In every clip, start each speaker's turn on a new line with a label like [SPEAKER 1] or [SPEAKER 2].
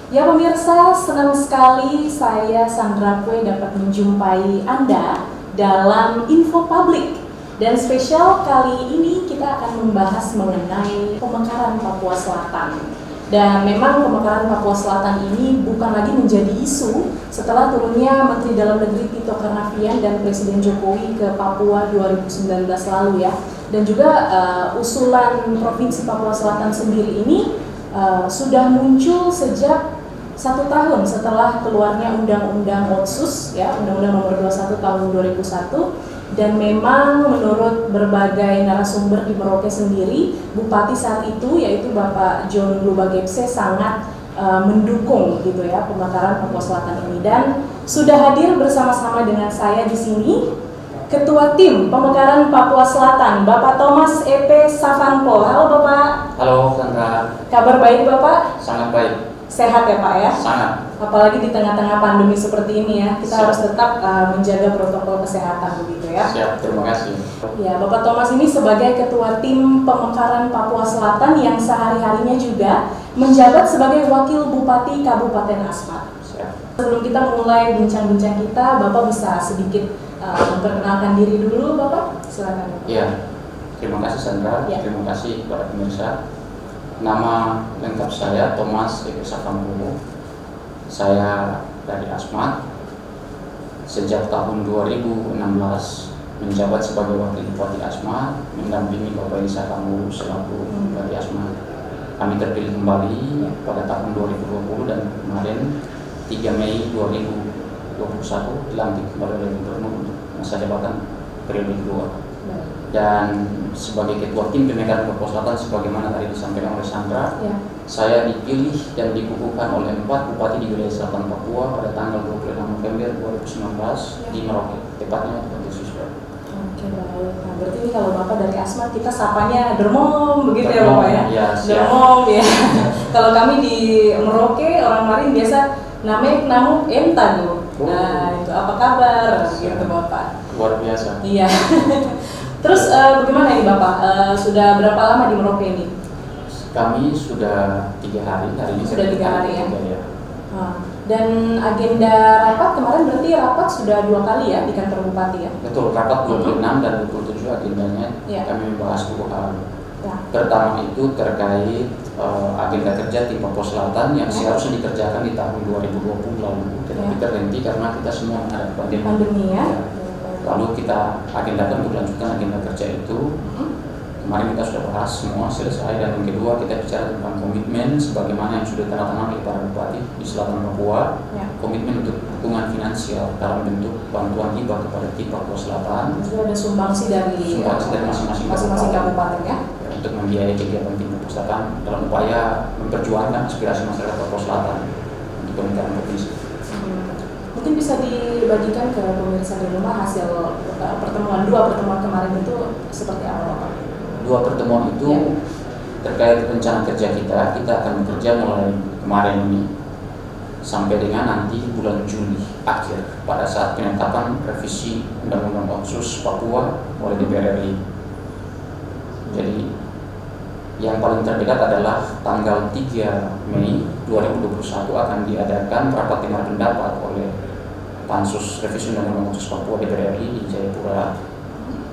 [SPEAKER 1] Ya pemirsa, senang sekali saya Sandra Kue dapat menjumpai Anda dalam Info Publik. Dan spesial kali ini kita akan membahas mengenai pemekaran Papua Selatan. Dan memang pemekaran Papua Selatan ini bukan lagi menjadi isu setelah turunnya Menteri Dalam Negeri Tito Karnavian dan Presiden Jokowi ke Papua 2019 lalu ya. Dan juga usulan Provinsi Papua Selatan sendiri ini sudah muncul sejak 1 tahun setelah keluarnya Undang-Undang Otsus ya, Undang-Undang Nomor 21 Tahun 2001. Dan memang menurut berbagai narasumber di Merauke sendiri, Bupati saat itu yaitu Bapak John Lubagepse sangat mendukung gitu ya pemekaran Papua Selatan ini. Dan sudah hadir bersama-sama dengan saya di sini Ketua Tim Pemekaran Papua Selatan, Bapak Thomas E.P. Savanpo. Halo Bapak.
[SPEAKER 2] Halo Sandra.
[SPEAKER 1] Kabar baik Bapak?
[SPEAKER 2] Sangat baik.
[SPEAKER 1] Sehat ya Pak ya?
[SPEAKER 2] Sangat.
[SPEAKER 1] Apalagi di tengah-tengah pandemi seperti ini ya, kita
[SPEAKER 2] Siap.
[SPEAKER 1] harus tetap menjaga protokol kesehatan begitu ya.
[SPEAKER 2] Siap, terima kasih.
[SPEAKER 1] Ya, Bapak Thomas ini sebagai Ketua Tim Pemekaran Papua Selatan yang sehari-harinya juga menjabat sebagai Wakil Bupati Kabupaten Asmat.
[SPEAKER 2] Siap.
[SPEAKER 1] Sebelum kita mulai bincang-bincang kita, Bapak bisa sedikit memperkenalkan diri dulu Bapak? Silakan Bapak.
[SPEAKER 2] Ya, terima kasih Sandra,
[SPEAKER 1] Ya.
[SPEAKER 2] terima kasih kepada pemirsa. Nama lengkap saya Thomas E.P. Savanpo. Saya dari Asmat. Sejak tahun 2016 menjabat sebagai Wakil Bupati Asmat, mendampingi Bapak Isa Kambu selaku Bupati Asmat. Kami terpilih kembali pada tahun 2020 dan kemarin 3 Mei 2021 dilantik kembali oleh Gubernur untuk masa jabatan periode kedua. Dan sebagai Ketua Tim Pemekaran Papua Selatan sebagaimana tadi disampaikan oleh Sandra, saya dipilih dan dikukuhkan oleh 4 bupati di wilayah selatan Papua pada tanggal 26 November 2019 di Merauke, tepatnya di Siswa.
[SPEAKER 1] Oke baik. Nah, berarti ini kalau Bapak dari Asmat kita sapanya Dermom begitu ya Bapak ya?
[SPEAKER 2] Ya,
[SPEAKER 1] Dermom ya. Kalau kami di Merauke orang Marin biasa namanya Namu Emtan. Nah itu apa kabar gitu Bapak?
[SPEAKER 2] Luar biasa.
[SPEAKER 1] Iya. Terus bagaimana ini Bapak? Sudah berapa lama di Merauke ini?
[SPEAKER 2] Kami sudah 3 hari ini.
[SPEAKER 1] Sudah 3 hari ya?
[SPEAKER 2] Ya.
[SPEAKER 1] Dan agenda rapat kemarin berarti rapat sudah 2 kali ya di kantor Bupati ya?
[SPEAKER 2] Betul, rapat 26 dan 27 agendanya kami membahas 2 hal.
[SPEAKER 1] Ya.
[SPEAKER 2] Pertama itu terkait agenda kerja Tim Papua Selatan yang seharusnya dikerjakan di tahun 2020 lalu, tetapi terhenti karena kita semua menghadapi pandemi.
[SPEAKER 1] Ya.
[SPEAKER 2] Lalu kita agendakan untuk lanjutkan agenda kerja itu. Kemarin kita sudah bahas semua selesai, dan yang kedua kita bicara tentang komitmen sebagaimana yang sudah ditandatangani oleh para bupati di selatan Papua. Komitmen untuk dukungan finansial dalam bentuk bantuan hibah kepada Tim Papua Selatan.
[SPEAKER 1] Juga ada sumbangsi dari masing-masing kabupaten ya?
[SPEAKER 2] Untuk membiayai kegiatan Tim Papua Selatan dalam upaya memperjuangkan aspirasi masyarakat Papua Selatan untuk pemekaran provinsi.
[SPEAKER 1] Mungkin bisa dibagikan ke pemirsa di rumah hasil pertemuan 2 pertemuan kemarin itu seperti apa Bapak?
[SPEAKER 2] 2 pertemuan itu terkait rencana kerja kita akan bekerja mulai kemarin ini sampai dengan nanti bulan Juli akhir pada saat penetapan revisi Undang-Undang Otsus Papua oleh DPR RI. Jadi yang paling terdekat adalah tanggal 3 Mei 2021 akan diadakan rapat dengar pendapat oleh Pansus Revisi Undang-Undang Otsus Papua DPR RI di Jayapura.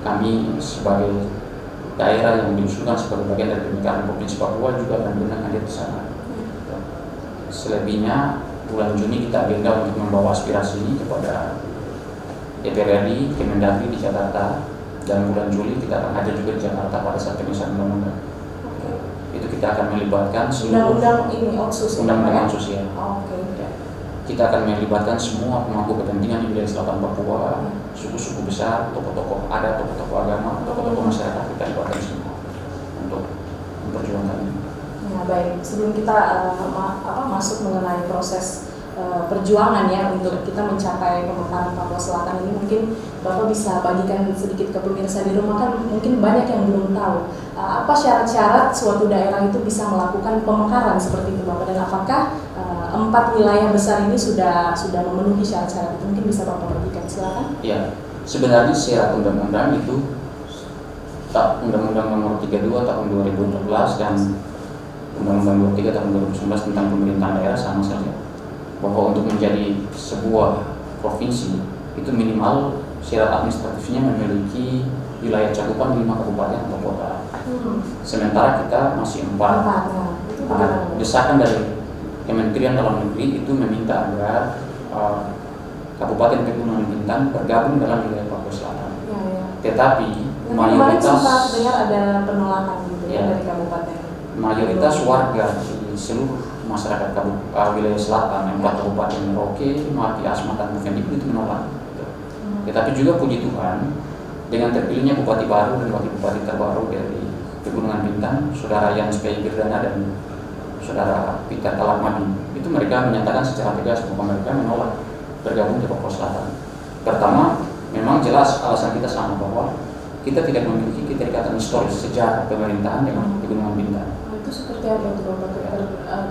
[SPEAKER 2] Kami sebagai daerah yang diusulkan sebagai bagian dari pemekaran Provinsi Papua juga akan benar hadir di sana. Selebihnya bulan Juni kita agenda untuk membawa aspirasi ini kepada DPR RI, Kemendagri di Jakarta, dan bulan Juli kita akan hadir juga di Jakarta pada saat pengesahan undang-undang. Itu kita akan melibatkan seluruh
[SPEAKER 1] undang-undang ini Otsus.
[SPEAKER 2] Undang-undang Otsus ya. Kita akan melibatkan semua pemangku kepentingan di wilayah selatan Papua, suku-suku besar, tokoh-tokoh adat, tokoh-tokoh agama, tokoh-tokoh masyarakat, kita libatkan semua untuk memperjuangkan ini.
[SPEAKER 1] Ya baik, sebelum kita masuk mengenai proses perjuangan ya untuk kita mencapai pemekaran Papua Selatan ini, mungkin Bapak bisa bagikan sedikit ke pemirsa di rumah, kan mungkin banyak yang belum tahu apa syarat-syarat suatu daerah itu bisa melakukan pemekaran seperti itu Bapak, dan apakah 4 wilayah besar ini sudah memenuhi syarat-syarat itu, mungkin bisa Bapak bagikan, silakan.
[SPEAKER 2] Ya, sebenarnya syarat undang-undang itu Undang-Undang Nomor 32 Tahun 2014 dan Undang-Undang 23 tahun 2019 tentang pemerintahan daerah sama saja, bahwa untuk menjadi sebuah provinsi itu minimal syarat administratifnya memiliki wilayah cakupan 5 kabupaten atau kota. Sementara kita masih 4. Desakan dari Kementerian Dalam Negeri itu meminta agar Kabupaten Pegunungan Bintang bergabung dalam wilayah Papua Selatan. Tetapi mayoritas
[SPEAKER 1] dengar ada penolakan gitu dari kabupaten.
[SPEAKER 2] Mayoritas warga di seluruh masyarakat wilayah selatan, 4 kabupaten Merauke, Mati, Asmat, dan Buvendigul itu menolak. Tetapi juga puji Tuhan, dengan terpilihnya bupati baru dan wakil bupati terbaru dari Pegunungan Bintang, saudara Yans P. Girdana dan saudara Peter Talakmadi, itu mereka menyatakan secara tegas bahwa mereka menolak bergabung di Papua Selatan. Pertama, memang jelas alasan kita sama, bahwa kita tidak memiliki keterikatan historis sejarah pemerintahan dengan Pegunungan Bintang.
[SPEAKER 1] Itu seperti apa itu Bapak,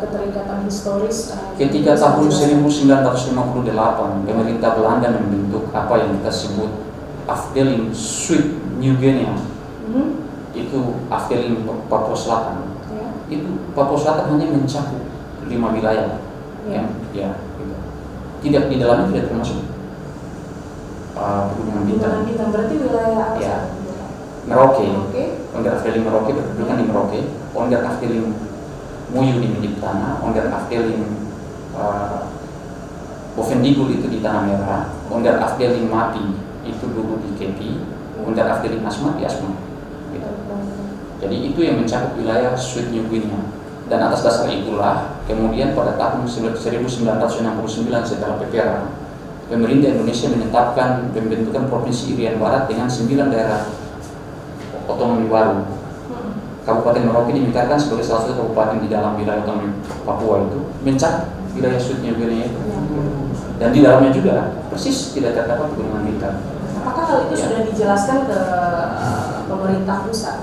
[SPEAKER 1] keterikatan historis?
[SPEAKER 2] Ketika tahun 1958 pemerintah Belanda membentuk apa yang kita sebut Afdeling Zuid New Guinea, itu Afdeling Papua Selatan. Itu Papua Selatan hanya mencakup 5 wilayah, gitu. Tidak, di dalamnya tidak termasuk Pegunungan Bintang.
[SPEAKER 1] Berarti wilayah apa?
[SPEAKER 2] Ya. Merauke, Onder Afdeling Merauke berkedudukan di Merauke, Onder Afdeling Muyu di Midip Tanah, Onder Afdeling Buvendigul itu di Tanah Merah, Onder Afdeling Mati itu dulu di Keti, Onder Afdeling Asmat di Asmat. Gitu. Jadi itu yang mencakup wilayah Zuid New Guinea. Dan atas dasar itulah kemudian pada tahun 1969 setelah PPRA, pemerintah Indonesia menetapkan pembentukan Provinsi Irian Barat dengan 9 daerah otonomi baru. Kabupaten Merauke dimikirkan sebagai salah satu kabupaten di dalam wilayah otonomi Papua itu mencakup wilayah Zuid New Guinea itu. Dan di dalamnya juga persis tidak terdapat Pegunungan Bintang.
[SPEAKER 1] Apakah hal itu sudah dijelaskan ke pemerintah pusat?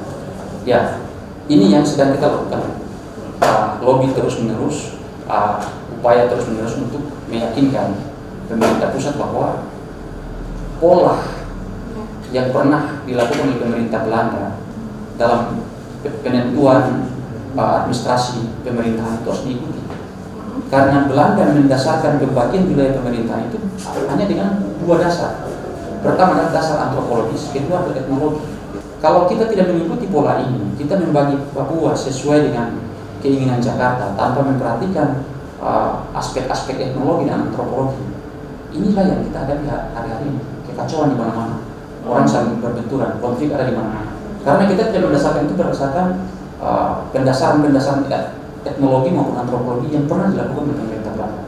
[SPEAKER 2] Ya, ini yang sedang kita lakukan. Lobby terus-menerus, upaya terus-menerus untuk meyakinkan pemerintah pusat bahwa pola yang pernah dilakukan oleh pemerintah Belanda dalam penentuan administrasi pemerintahan itu harus diikuti. Karena Belanda mendasarkan pembagian wilayah pemerintahan itu hanya dengan 2 dasar. Pertama adalah dasar antropologis, kedua adalah etnologi. Kalau kita tidak mengikuti pola ini, kita membagi Papua sesuai dengan keinginan Jakarta tanpa memperhatikan aspek-aspek etnologi dan antropologi. Inilah yang kita hadapi hari-hari ini, kekacauan di mana-mana. Orang saling berbenturan, konflik ada di mana-mana. Karena kita tidak mendasarkan itu berdasarkan pendasaran-pendasaran etnologi maupun antropologi yang pernah dilakukan oleh pemerintah Belanda.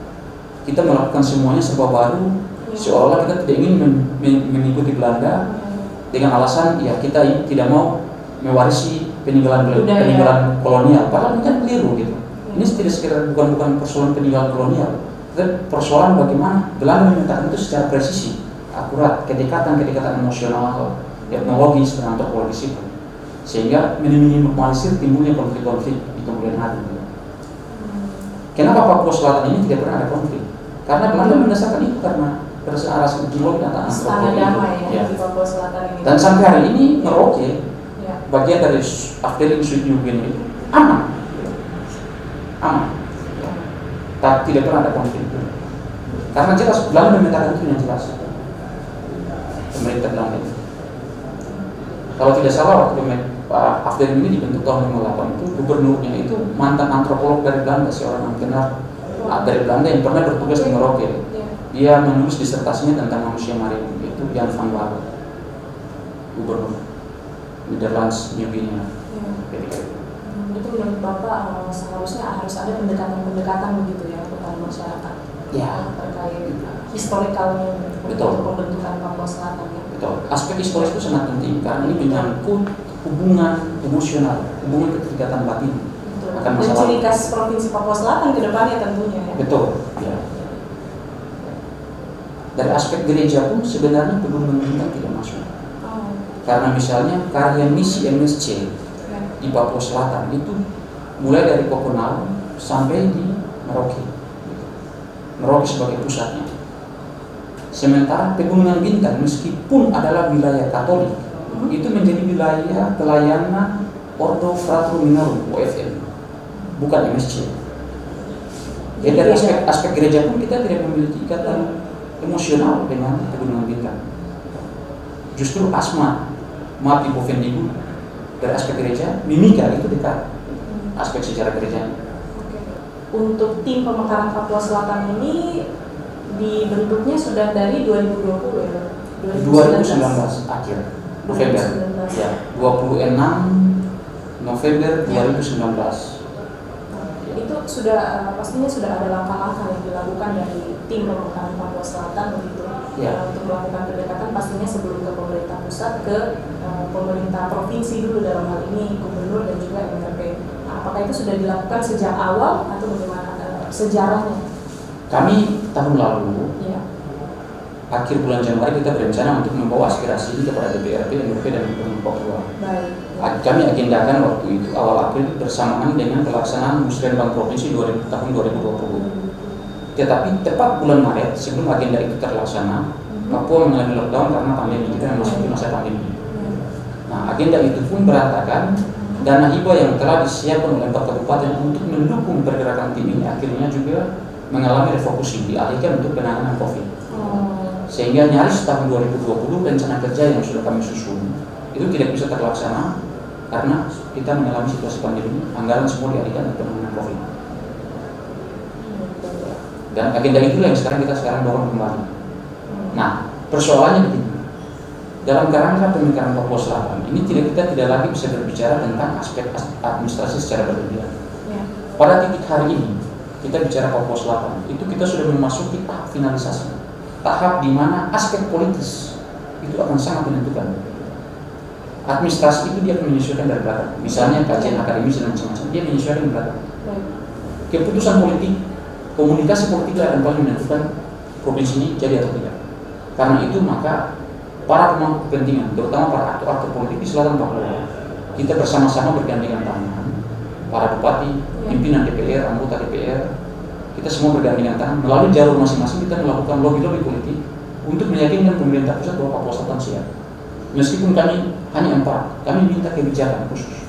[SPEAKER 2] Kita melakukan semuanya serba baru, seolah-olah kita tidak ingin mengikuti Belanda dengan alasan ya kita tidak mau mewarisi peninggalan kolonial. Padahal ini kan keliru gitu. Ini tidak sekedar bukan persoalan peninggalan kolonial, tetapi persoalan bagaimana Belanda memintakan itu secara presisi, akurat, kedekatan emosional, etnologis dan antropologis itu, sehingga minimalisir timbulnya konflik-konflik di kemudian hari. Kenapa Papua Selatan ini tidak pernah ada konflik? Karena Belanda mendasarkan itu karena berdasarkan alasan etnologi dan antropologi.
[SPEAKER 1] Di Papua Selatan ini.
[SPEAKER 2] Dan sampai hari ini Merauke, bagian dari Afdeling Zuid New Guinea itu aman. Tak, tidak pernah ada konflik. Karena jelas Belanda memintakan itu yang jelas. Pemerintah Belanda itu. Kalau tidak salah waktu Afdeling ini dibentuk tahun 1958 itu gubernurnya itu mantan antropolog dari Belanda, seorang pendengar dari Belanda yang pernah bertugas di Merauke. Dia menulis disertasinya tentang manusia marin, itu Jan van Baarle, gubernur Netherlands New Guinea.
[SPEAKER 1] Itu menurut Bapak seharusnya harus ada pendekatan begitu ya kepada masyarakat terkait historikalnya untuk pembentukan Papua Selatan ya.
[SPEAKER 2] Betul. Aspek historis itu sangat penting karena ini menyangkut hubungan emosional, hubungan keterikatan batin. Akan masalah.
[SPEAKER 1] Ciri khas provinsi Papua Selatan ke depannya tentunya ya.
[SPEAKER 2] Betul. Ya. Dari aspek gereja pun sebenarnya Pegunungan Bintang tidak masuk. Karena misalnya karya misi MSC di Papua Selatan itu mulai dari Kokonau sampai di Merauke. Merauke sebagai pusatnya. Sementara Pegunungan Bintang meskipun adalah wilayah Katolik, itu menjadi wilayah pelayanan Ordo Fratrum Minorum (OFM). bukan MSC. Jadi dari aspek gereja pun kita tidak memiliki ikatan emosional dengan Pegunungan Bintang. Justru Asmat, Mati Bovendigul dari aspek gereja, Mimika itu dekat aspek sejarah gereja.
[SPEAKER 1] Untuk tim pemekaran Papua Selatan ini dibentuknya sudah dari 2020 ya?
[SPEAKER 2] 2019 akhir November.
[SPEAKER 1] 2019.
[SPEAKER 2] Ya, 26 November 2019.
[SPEAKER 1] Itu sudah pastinya sudah ada langkah-langkah yang dilakukan dari tim pemekaran Papua Selatan begitu
[SPEAKER 2] Ya.
[SPEAKER 1] untuk melakukan pendekatan pastinya sebelum ke pemerintah pusat ke pemerintah provinsi dulu dalam hal ini gubernur dan juga MRP. Apakah itu sudah dilakukan sejak awal atau bagaimana sejarahnya?
[SPEAKER 2] Kami tahun lalu
[SPEAKER 1] Ya.
[SPEAKER 2] akhir bulan Januari kita berencana untuk membawa aspirasi ini kepada DPRD, MRP dan Gubernur Papua.
[SPEAKER 1] Baik.
[SPEAKER 2] Kami agendakan waktu itu awal April bersamaan dengan pelaksanaan Musrenbang Provinsi tahun 2020. Tetapi tepat bulan Maret sebelum agenda itu terlaksana, Papua mengalami lockdown karena pandemi, kita masuk di masa pandemi. Nah, agenda itu pun berantakan. Dana hibah yang telah disiapkan oleh 4 kabupaten untuk mendukung pergerakan tim ini akhirnya juga mengalami refocusing, dialihkan untuk penanganan COVID. Sehingga nyaris tahun 2020 rencana kerja yang sudah kami susun itu tidak bisa terlaksana karena kita mengalami situasi pandemi, anggaran semua dialihkan untuk penanganan COVID. Dan agenda itulah yang sekarang kita dorong kembali. Nah, persoalannya begini. Dalam kerangka pemekaran Papua Selatan ini kita tidak lagi bisa berbicara tentang aspek administrasi secara berlebihan.
[SPEAKER 1] Ya.
[SPEAKER 2] Pada titik hari ini kita bicara Papua Selatan, itu kita sudah memasuki tahap finalisasi, tahap di mana aspek politis itu akan sangat menentukan. Administrasi itu dia akan menyesuaikan dari belakang. Misalnya kajian akademis dan macam-macam, dia menyesuaikan dari belakang. Keputusan politik, komunikasi politik akan paling menentukan provinsi ini jadi atau tidak. Karena itu maka para pemangku kepentingan, terutama para aktor-aktor politik di selatan Papua, kita bersama-sama bergandengan tangan, para bupati, pimpinan DPR, anggota DPR, kita semua bergandengan tangan melalui jalur masing-masing kita melakukan lobby-lobby politik untuk meyakinkan pemerintah pusat bahwa Papua Selatan siap. Meskipun kami hanya 4, kami minta kebijakan khusus.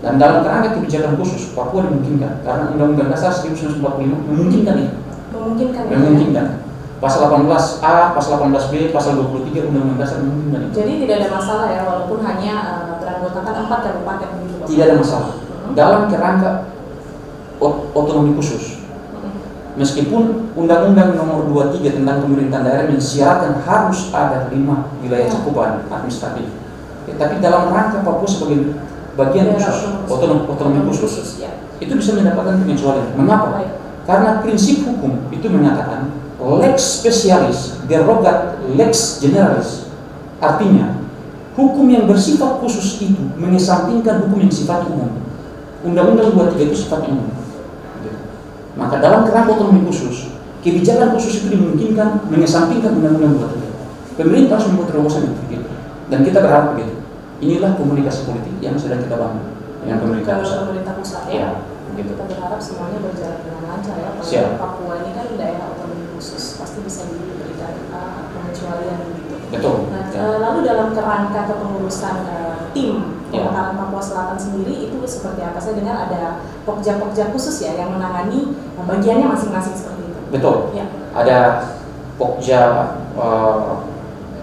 [SPEAKER 2] Dan dalam kerangka kebijakan khusus, Papua dimungkinkan karena Undang-Undang Dasar 1945 memungkinkan itu. Memungkinkan. Pasal 18A, pasal 18B, pasal 23 Undang-Undang Dasar memungkinkan itu.
[SPEAKER 1] Jadi tidak ada masalah ya, walaupun hanya beranggotakan 4 kabupaten begitu.
[SPEAKER 2] Tidak ada masalah. Dalam kerangka otonomi khusus. Meskipun Undang-Undang Nomor 23 tentang pemerintahan daerah mensyaratkan harus ada 5 wilayah cakupan administratif. Tapi dalam rangka Papua sebagai bagian khusus, otonomi khusus, itu bisa mendapatkan pengecualian. Mengapa? Karena prinsip hukum itu mengatakan lex specialis derogat lex generalis. Artinya, hukum yang bersifat khusus itu mengesampingkan hukum yang sifat umum. Undang-Undang 23 itu sifat umum. Maka dalam kerangka otonomi khusus, kebijakan khusus itu dimungkinkan mengesampingkan Undang-Undang 23. Pemerintah harus membuat terobosan itu. Dan kita berharap begitu. Inilah komunikasi politik yang sedang kita bangun dengan pemerintah pusat.
[SPEAKER 1] Pemerintah pusat ya. Gitu. Kita berharap semuanya berjalan dengan lancar ya. Kalau Papua ini kan daerah otonomi khusus, pasti bisa diberikan pengecualian begitu.
[SPEAKER 2] Betul.
[SPEAKER 1] Nah, lalu dalam kerangka kepengurusan tim pemekaran Papua Selatan sendiri itu seperti apa? Saya dengar ada pokja-pokja khusus ya yang menangani bagiannya masing-masing seperti itu.
[SPEAKER 2] Betul. Ya. Ada pokja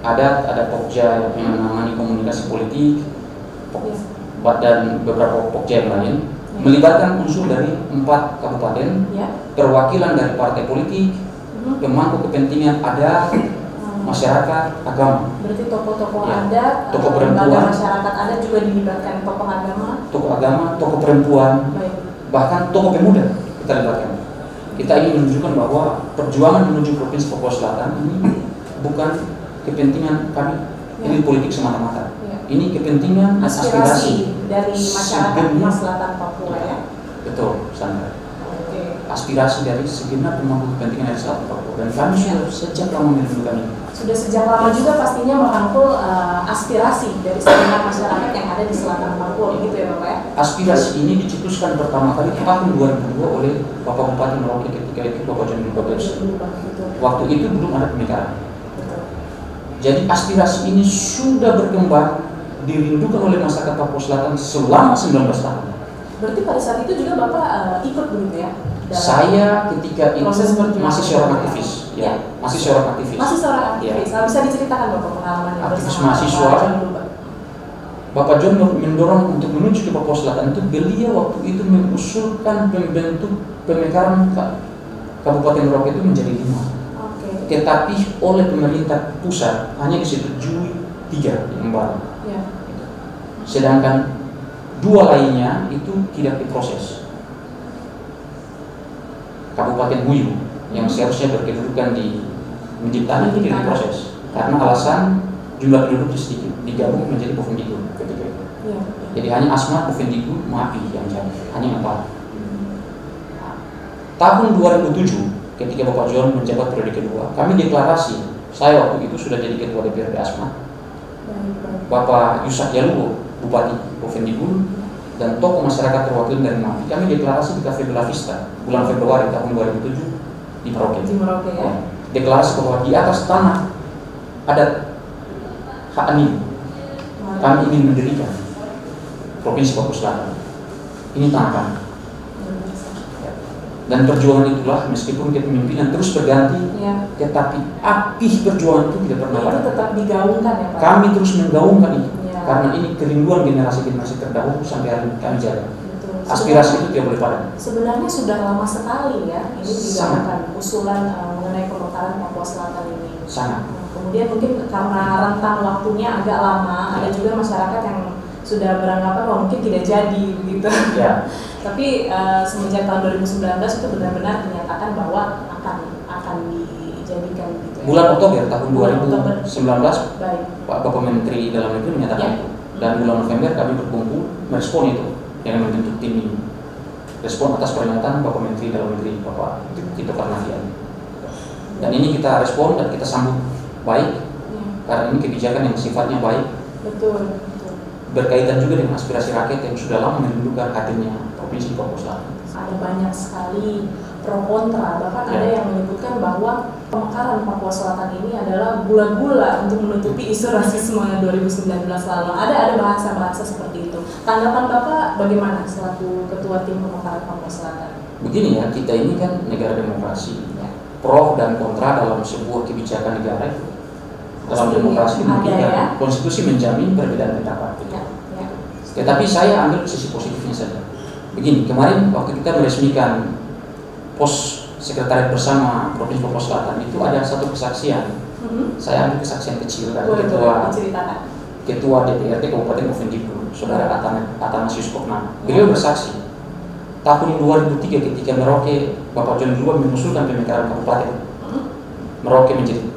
[SPEAKER 2] ada pokja yang menangani komunikasi politik, dan beberapa pokja yang lain. Melibatkan unsur dari 4 kabupaten, perwakilan dari partai politik, pemangku kepentingan adat, masyarakat, agama.
[SPEAKER 1] Berarti tokoh-tokoh adat,
[SPEAKER 2] tokoh perempuan,
[SPEAKER 1] masyarakat adat juga dilibatkan, tokoh agama,
[SPEAKER 2] tokoh perempuan, bahkan tokoh pemuda kita libatkan. Kita ingin menunjukkan bahwa perjuangan menuju Provinsi Papua Selatan ini bukan kepentingan kami, ini politik semata-mata. Ini kepentingan aspirasi
[SPEAKER 1] dari masyarakat Selatan Papua ya.
[SPEAKER 2] Betul, Sandra. Aspirasi dari segenap pemangku kepentingan dari Selatan Papua, dan kami sudah sejak lama merindukan ini.
[SPEAKER 1] Sudah sejak lama juga pastinya merangkul aspirasi dari segenap masyarakat yang ada di Selatan Papua, gitu ya Bapak ya.
[SPEAKER 2] Aspirasi ini dicetuskan pertama kali tahun 2002 oleh Bapak Bupati Merauke ketika itu Bapak John Babes. Waktu itu belum ada pemekaran. Jadi aspirasi ini sudah berkembang, dirindukan oleh masyarakat Papua Selatan selama 19 tahun.
[SPEAKER 1] Berarti pada saat itu juga Bapak ikut begitu ya?
[SPEAKER 2] Saya ketika itu masih seorang aktivis,
[SPEAKER 1] ya.
[SPEAKER 2] masih seorang aktivis.
[SPEAKER 1] Masih seorang aktivis. Ya. Bisa diceritakan Bapak pengalamannya
[SPEAKER 2] aktivis
[SPEAKER 1] bersama
[SPEAKER 2] mahasiswa. Bapak John mendorong untuk menuju ke Papua Selatan itu beliau waktu itu mengusulkan membentuk pemekaran Kabupaten Merauke itu menjadi 5. Tetapi oleh pemerintah pusat hanya disetujui 3 yang baru. Ya. Sedangkan 2 lainnya itu tidak diproses. Kabupaten Muyu yang seharusnya berkedudukan di Tanah itu tidak diproses karena alasan jumlah penduduk sedikit, digabung menjadi Bovendigul ketika itu. Ya. Jadi hanya Asmat, Bovendigul, Mapi yang jadi, hanya 4. Tahun 2007 ketika Bapak John menjabat periode kedua, kami deklarasi. Saya waktu itu sudah jadi ketua DPRD Asmat. Bapak Yusak Yaluo, Bupati Bovendigul, dan tokoh masyarakat terwakil dari Mapi, kami deklarasi di Cafe Bella Vista bulan Februari tahun 2007 di Merauke. Di Merauke ya. Deklarasi bahwa di atas tanah ada hak ini. Kami ingin mendirikan Provinsi Papua Selatan. Ini tanah kami. Dan perjuangan itulah meskipun kepemimpinan terus berganti, ya. Tetapi api perjuangan itu tidak pernah padam.
[SPEAKER 1] Itu tetap digaungkan ya Pak?
[SPEAKER 2] Kami terus menggaungkan itu. Karena ini kerinduan generasi-generasi terdahulu sampai hari ini kami jaga. Aspirasi itu tidak boleh padam.
[SPEAKER 1] Sebenarnya sudah lama sekali ya ini digaungkan usulan mengenai pemekaran Papua Selatan ini.
[SPEAKER 2] Sangat.
[SPEAKER 1] Kemudian mungkin karena rentang waktunya agak lama, ada juga masyarakat yang sudah beranggapan bahwa mungkin tidak jadi begitu. Ya. Tapi semenjak tahun 2019 itu benar-benar dinyatakan bahwa akan dijadikan gitu.
[SPEAKER 2] Bulan Oktober tahun 2019,
[SPEAKER 1] baik.
[SPEAKER 2] Pak Bapak Menteri Dalam Negeri menyatakan itu. Dan bulan November kami berkumpul merespon itu dengan membentuk tim ini. Respon atas pernyataan Bapak Menteri Dalam Negeri Bapak Tito Karnavian. Dan ini kita respon dan kita sambut baik karena ini kebijakan yang sifatnya baik. Betul. Berkaitan juga dengan aspirasi rakyat yang sudah lama merindukan hadirnya Provinsi Papua Selatan.
[SPEAKER 1] Ada banyak sekali pro kontra, bahkan ada yang menyebutkan bahwa pemekaran Papua Selatan ini adalah gula-gula untuk menutupi isu rasisme 2019 lalu. Ada bahasa-bahasa seperti itu. Tanggapan Bapak bagaimana selaku ketua tim pemekaran Papua Selatan?
[SPEAKER 2] Begini ya, kita ini kan negara demokrasi. Ya. Pro dan kontra dalam sebuah kebijakan negara itu. Dalam demokrasi ya. Konstitusi menjamin perbedaan pendapat. Ya. Ya. Tetapi saya ambil sisi positifnya saja. Begini, kemarin waktu kita meresmikan pos sekretariat bersama Provinsi Papua Selatan itu ada satu kesaksian. Saya ambil kesaksian kecil dari ketua DPRD Kabupaten Bovendigul, Saudara Athanasius Kokna. Beliau bersaksi tahun 2003 ketika Merauke Bapak John II mengusulkan pemekaran kabupaten. Merauke menjadi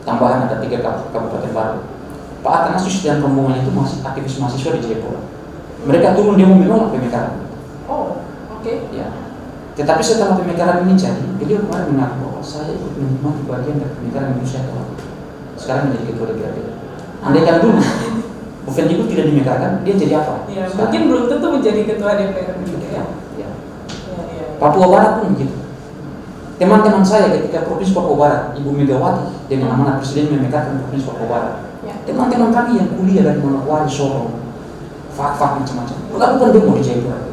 [SPEAKER 2] tambahan ada 3 kabupaten baru. Pak Athanasius dan rombongan itu masih aktivis mahasiswa di Jayapura. Mereka turun demo menolak pemekaran.
[SPEAKER 1] Oh, oke.
[SPEAKER 2] Ya. Tetapi setelah pemekaran ini jadi, beliau kemarin mengaku bahwa saya ikut menikmati bagian dari pemekaran Indonesia sekarang menjadi ketua DPRD. Andai kan dulu Bovendigul tidak dimekarkan, dia jadi apa?
[SPEAKER 1] Ya, mungkin belum tentu menjadi ketua DPRD. Ya.
[SPEAKER 2] Ya. Papua Barat pun begitu. Teman-teman saya ketika Provinsi Papua Barat, Ibu Megawati dengan amanat Presiden memekarkan Provinsi Papua Barat. Ya. Teman-teman kami yang kuliah dari Manokwari, Solo, Fak macam-macam, melakukan demo di Jayapura.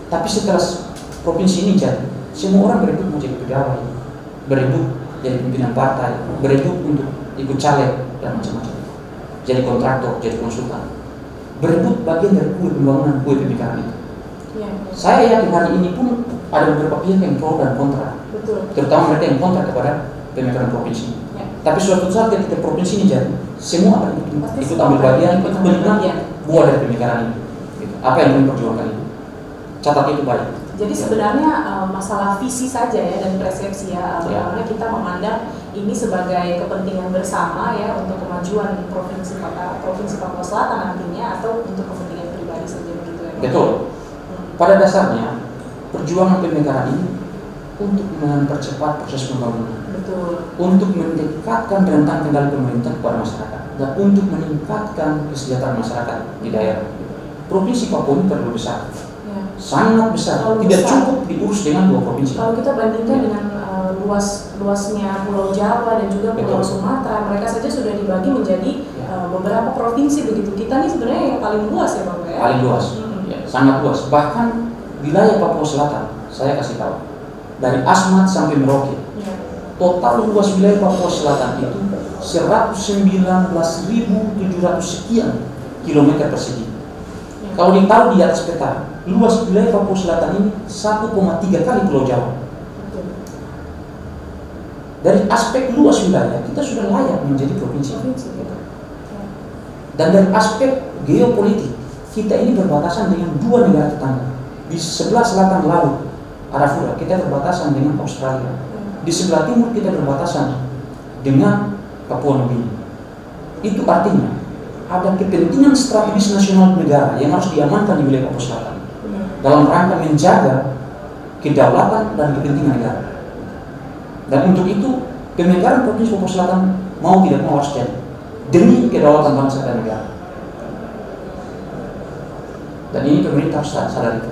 [SPEAKER 2] Tapi setelah provinsi ini jadi, semua orang berebut mau jadi pegawai, berebut jadi pimpinan partai, berebut untuk ikut caleg dan macam-macam. Jadi kontraktor, jadi konsultan, berebut bagian dari kue pembangunan, kue pemekaran itu. Ya. Saya yakin hari ini pun ada beberapa pihak yang pro dan kontra. Betul. Terutama mereka yang kontra kepada pemekaran provinsi. Ya. Tapi suatu saat ketika provinsi ini jadi, semua akan ikut ambil bagian, ikut menikmati buah dari pemekaran ini. Gitu. Apa yang kami perjuangkan itu? Catat itu baik.
[SPEAKER 1] Jadi sebenarnya masalah visi saja ya dan persepsi ya, bagaimana kita memandang ini sebagai kepentingan bersama ya untuk kemajuan Provinsi Papua Selatan nantinya atau untuk kepentingan pribadi saja begitu ya.
[SPEAKER 2] Betul. Pada dasarnya perjuangan pemekaran ini untuk mempercepat proses pembangunan. Betul. Untuk mendekatkan rentang kendali pemerintah kepada masyarakat dan untuk meningkatkan kesejahteraan masyarakat di daerah. Provinsi Papua ini perlu besar. Sangat besar, tidak cukup diurus dengan 2 provinsi.
[SPEAKER 1] Kalau kita bandingkan dengan luasnya Pulau Jawa dan juga Pulau Sumatera, mereka saja sudah dibagi menjadi beberapa provinsi begitu. Kita ini sebenarnya yang paling luas ya Bapak ya?
[SPEAKER 2] Paling luas. Ya, sangat luas. Bahkan wilayah Papua Selatan, saya kasih tahu, dari Asmat sampai Merauke, total luas wilayah Papua Selatan itu 119.700 sekian kilometer persegi. Kalau ditaruh di atas peta, luas wilayah Papua Selatan ini 1,3 kali Pulau Jawa. Dari aspek luas wilayah, kita sudah layak menjadi provinsi. Dan dari aspek geopolitik, kita ini berbatasan dengan 2 negara tetangga. Di sebelah selatan laut Arafura, kita berbatasan dengan Australia. Di sebelah timur kita berbatasan dengan Papua Nugini. Itu artinya ada kepentingan strategis nasional negara yang harus diamankan di wilayah Papua Selatan dalam rangka menjaga kedaulatan dan kepentingan negara. Dan untuk itu, pemekaran Provinsi Papua Selatan mau tidak mau harus jadi demi kedaulatan bangsa dan negara. Dan ini pemerintah harus sadar itu.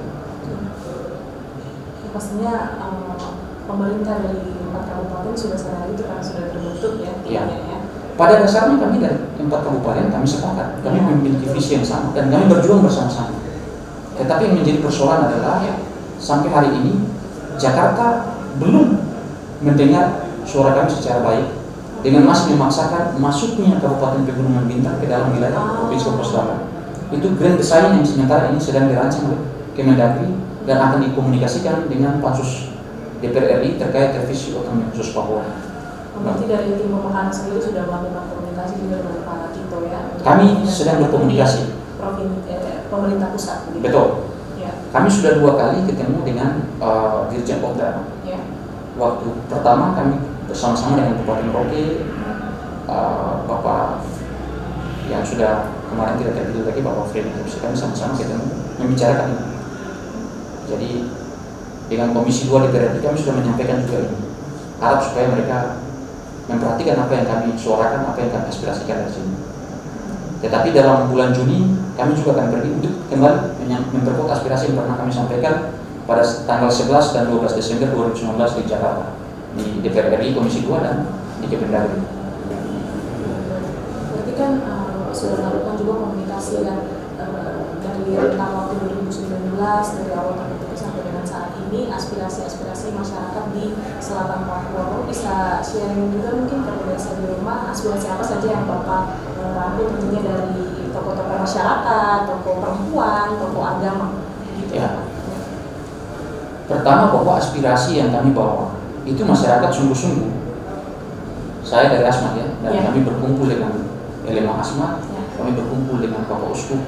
[SPEAKER 1] Pastinya pemerintah dari 4 kabupaten sudah sadar itu karena sudah terbentuk ya.
[SPEAKER 2] Ya. Pada dasarnya kami dari 4 kabupaten kami sepakat, kami memiliki visi yang sama dan kami berjuang bersama-sama. Tetapi yang menjadi persoalan adalah sampai hari ini Jakarta belum mendengar suara kami secara baik dengan masih memaksakan masuknya Kabupaten Pegunungan Bintang ke dalam wilayah Provinsi Papua Selatan. Itu grand design yang sementara ini sedang dirancang oleh Kemendagri dan akan dikomunikasikan dengan Pansus DPR RI terkait revisi otonomi khusus Papua.
[SPEAKER 1] Berarti dari tim pemekaran sendiri sudah melakukan komunikasi juga dengan Pak Tito ya?
[SPEAKER 2] Kami sedang berkomunikasi.
[SPEAKER 1] Pemerintah pusat. Gitu.
[SPEAKER 2] Betul.
[SPEAKER 1] Ya.
[SPEAKER 2] Kami sudah 2 kali ketemu dengan Dirjen Polda.
[SPEAKER 1] Ya. Waktu
[SPEAKER 2] pertama kami bersama-sama dengan Bupati Merauke, Bapak yang sudah kemarin kita terpilih lagi, Bapak Freddy, kami sama-sama ketemu membicarakan ini. Jadi dengan Komisi 2 DPR RI kami sudah menyampaikan juga ini. Harap supaya mereka memperhatikan apa yang kami suarakan, apa yang kami aspirasikan dari sini. Tetapi dalam bulan Juni kami juga akan pergi untuk kembali memperkuat aspirasi yang pernah kami sampaikan pada tanggal 11 dan 12 Desember 2019 di Jakarta, di DPR RI Komisi 2 dan di Kemendagri.
[SPEAKER 1] Berarti kan sudah melakukan juga komunikasi dan dari rentang waktu 2019 dari awal tahun itu sampai dengan saat ini aspirasi masyarakat di selatan Papua. Bapak bisa sharing juga mungkin ke pemirsa di rumah aspirasi apa saja yang Bapak rangkul tentunya dari tokoh-tokoh masyarakat, tokoh perempuan, tokoh agama gitu.
[SPEAKER 2] Ya. Pertama, pokok aspirasi yang kami bawa itu masyarakat sungguh-sungguh. Saya dari Asmat ya, dan kami berkumpul dengan elemen Asmat, kami berkumpul dengan Bapak Uskup,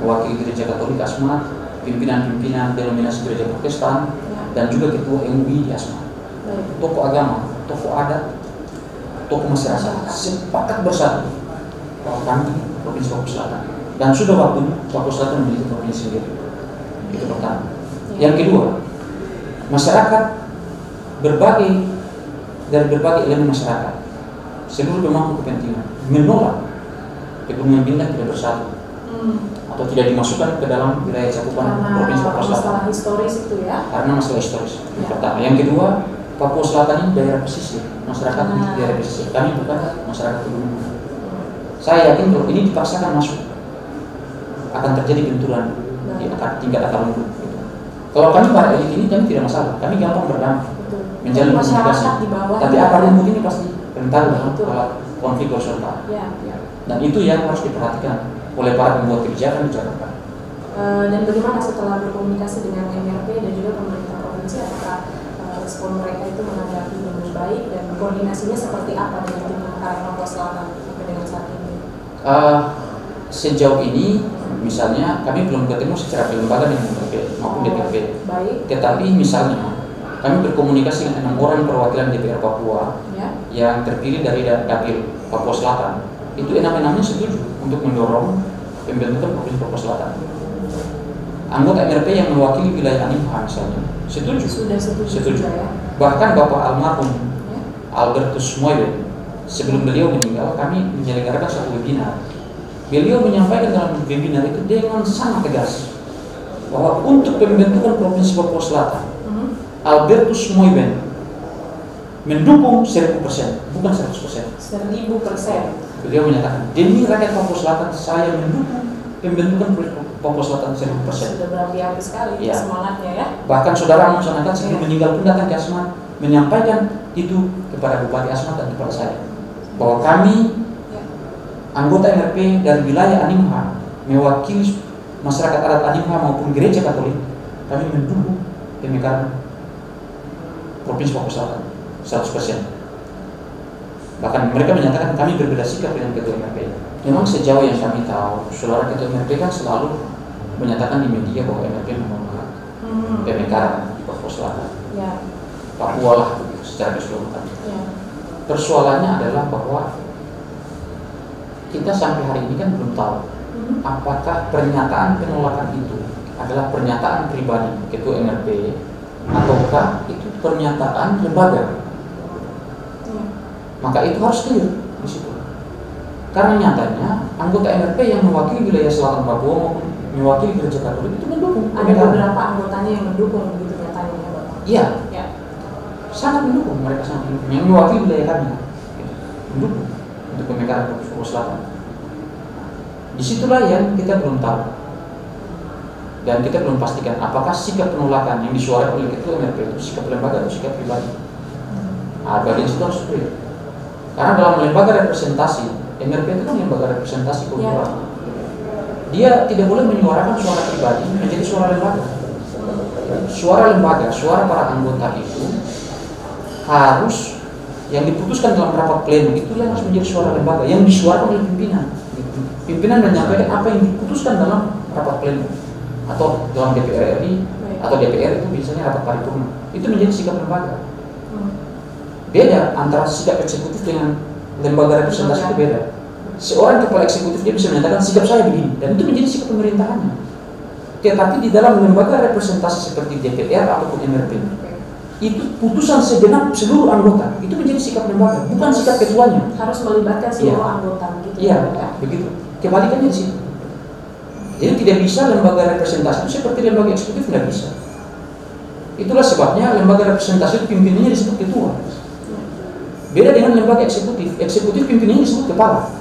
[SPEAKER 2] mewakili Gereja Katolik Asmat, pimpinan-pimpinan denominasi Gereja Protestan, dan juga Ketua MUI di Asmat. Tokoh agama, tokoh adat, tokoh masyarakat sepakat bersatu bahwa kami Provinsi Papua Selatan dan sudah waktunya Papua Selatan memiliki provinsi sendiri. Itu pertama. Yang kedua, masyarakat dari berbagai elemen masyarakat, seluruh pemangku kepentingan menolak Pegunungan Bintang tidak bersatu atau tidak dimasukkan ke dalam wilayah cakupan Provinsi Papua Selatan.
[SPEAKER 1] Masalah historis itu ya?
[SPEAKER 2] Karena masalah historis. Pertama. Yang kedua, Papua Selatan ini daerah pesisir, masyarakat ini daerah pesisir. Kami bukan masyarakat pegunungan. Saya yakin kalau ini dipaksakan masuk akan terjadi benturan di tingkat akar rumput. Kalau kami para elit ini kami tidak masalah, kami gampang berdamai, menjalin komunikasi. Tapi akar rumput ini pasti rentan dalam konflik horizontal. Dan itu yang harus diperhatikan oleh para pembuat kebijakan di Jakarta.
[SPEAKER 1] Dan bagaimana setelah berkomunikasi dengan MRP dan juga pemerintah provinsi, apakah respon mereka itu menanggapi dengan baik dan koordinasinya seperti apa dengan tim pemekaran Papua Selatan sampai dengan saat ini?
[SPEAKER 2] Sejauh ini, misalnya kami belum ketemu secara lembaga dengan MRP maupun DPRP. Tetapi misalnya kami berkomunikasi dengan 6 orang perwakilan DPR Papua yang terpilih dari Dapil Papua Selatan. Itu 6-6-nya setuju untuk mendorong pembentukan Provinsi Papua Selatan. Anggota MRP yang mewakili wilayah Animha misalnya setuju.
[SPEAKER 1] Sudah setuju. Ya?
[SPEAKER 2] Bahkan Bapak almarhum Albertus Moibe, sebelum beliau meninggal, kami menyelenggarakan satu webinar. Beliau menyampaikan dalam webinar itu dengan sangat tegas bahwa untuk pembentukan Provinsi Papua Selatan, Albertus Moibe mendukung 1000%, bukan 100%.
[SPEAKER 1] 1000%.
[SPEAKER 2] Beliau menyatakan, demi rakyat Papua Selatan, saya mendukung pembentukan Papua Selatan 1000%.
[SPEAKER 1] Sudah berapi-api sekali
[SPEAKER 2] Ya.
[SPEAKER 1] semangatnya ya.
[SPEAKER 2] Bahkan saudara Musanakan sebelum meninggal pun datang ke Asmat menyampaikan itu kepada Bupati Asmat dan kepada saya, bahwa kami anggota MRP dari wilayah Animha mewakili masyarakat adat Animha maupun gereja Katolik, kami mendukung pemekaran Provinsi Papua Selatan 100%. Bahkan mereka menyatakan kami berbeda sikap dengan ketua MRP. Memang sejauh yang kami tahu, saudara ketua MRP kan selalu menyatakan di media bahwa MRP menolak pemekaran di Papua Selatan,
[SPEAKER 1] Ya.
[SPEAKER 2] Papua lah begitu, secara keseluruhan.
[SPEAKER 1] Ya.
[SPEAKER 2] Persoalannya adalah bahwa kita sampai hari ini kan belum tahu apakah pernyataan penolakan itu adalah pernyataan pribadi ketua MRP ataukah itu pernyataan lembaga. Maka itu harus clear di situ. Karena nyatanya anggota MRP yang mewakili wilayah selatan Papua maupun mewakili gereja Katolik itu mendukung.
[SPEAKER 1] Ada beberapa anggotanya yang mendukung begitu nyatanya ya Bapak.
[SPEAKER 2] Iya.
[SPEAKER 1] Ya.
[SPEAKER 2] Sangat mendukung, mereka sangat mendukung. Yang mewakili wilayah kami gitu, mendukung untuk pemekaran Papua Selatan. Disitulah yang kita belum tahu dan kita belum pastikan apakah sikap penolakan yang disuarakan oleh ketua MRP itu sikap lembaga atau sikap pribadi. Bagian situ harus clear. Karena dalam lembaga representasi, MRP itu kan lembaga representasi kultural. Dia tidak boleh menyuarakan suara pribadi menjadi suara lembaga. Suara lembaga, suara para anggota itu harus yang diputuskan dalam rapat pleno, itulah yang harus menjadi suara lembaga yang disuarakan oleh pimpinan. Pimpinan menyampaikan apa yang diputuskan dalam rapat pleno atau dalam DPR RI atau DPR itu biasanya rapat paripurna. Itu menjadi sikap lembaga. Beda antara sikap eksekutif dengan lembaga representasi itu beda. Seorang kepala eksekutif dia bisa menyatakan sikap saya begini dan itu menjadi sikap pemerintahannya. Tetapi di dalam lembaga representasi seperti DPR ataupun MRP itu putusan segenap seluruh anggota itu menjadi sikap lembaga, bukan sikap ketuanya.
[SPEAKER 1] Harus melibatkan seluruh anggota gitu.
[SPEAKER 2] Iya, begitu. Kebalikannya di sini. Jadi tidak bisa lembaga representasi itu seperti lembaga eksekutif, tidak bisa. Itulah sebabnya lembaga representasi itu pimpinannya disebut ketua. Beda dengan lembaga eksekutif. Eksekutif pimpinannya disebut kepala.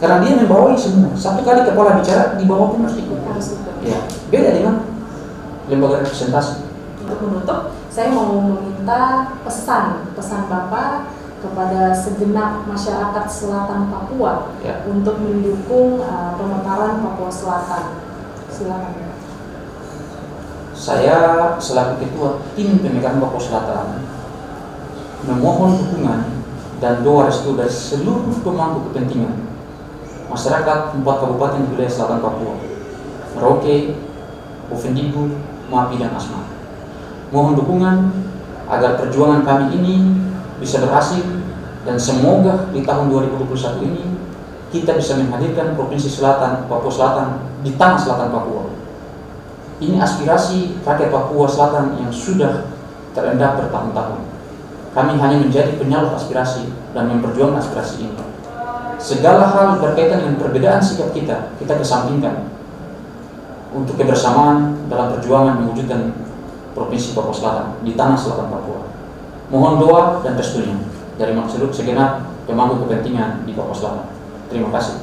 [SPEAKER 2] Karena dia membawahi semua. Satu kali kepala bicara, di bawah pun harus ikut. Ya. Beda dengan lembaga representasi.
[SPEAKER 1] Untuk menutup, saya mau meminta pesan Bapak kepada segenap masyarakat selatan Papua untuk mendukung pemekaran Papua Selatan. Silakan.
[SPEAKER 2] Saya selaku ketua tim pemekaran Papua Selatan memohon dukungan dan doa restu dari seluruh pemangku kepentingan masyarakat 4 kabupaten di wilayah selatan Papua, Merauke, Bovendigul, Mapi, dan Asmat. Mohon dukungan agar perjuangan kami ini bisa berhasil dan semoga di tahun 2021 ini kita bisa menghadirkan Provinsi Selatan, Papua Selatan di tanah selatan Papua. Ini aspirasi rakyat Papua Selatan yang sudah terendap bertahun-tahun. Kami hanya menjadi penyalur aspirasi dan memperjuangkan aspirasi ini. Segala hal berkaitan dengan perbedaan sikap kita kesampingkan untuk kebersamaan dalam perjuangan mewujudkan Provinsi Papua Selatan di tanah selatan Papua. Mohon doa dan restunya dari maksud segenap pemangku kepentingan di Papua Selatan. Terima kasih.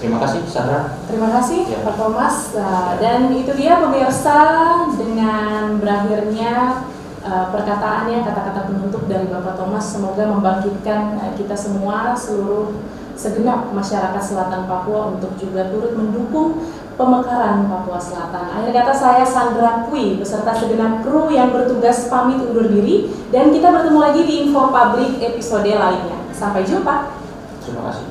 [SPEAKER 2] Terima kasih, Sandra.
[SPEAKER 1] Terima kasih, Pak Thomas. Dan itu dia pemirsa, dengan berakhirnya perkataannya, kata-kata penutup dari Bapak Thomas, semoga membangkitkan kita semua, segenap masyarakat selatan Papua untuk juga turut mendukung pemekaran Papua Selatan. Akhir kata, saya Sandra Pui beserta segenap kru yang bertugas pamit undur diri, dan kita bertemu lagi di Info Publik episode lainnya. Sampai jumpa.
[SPEAKER 2] Terima kasih.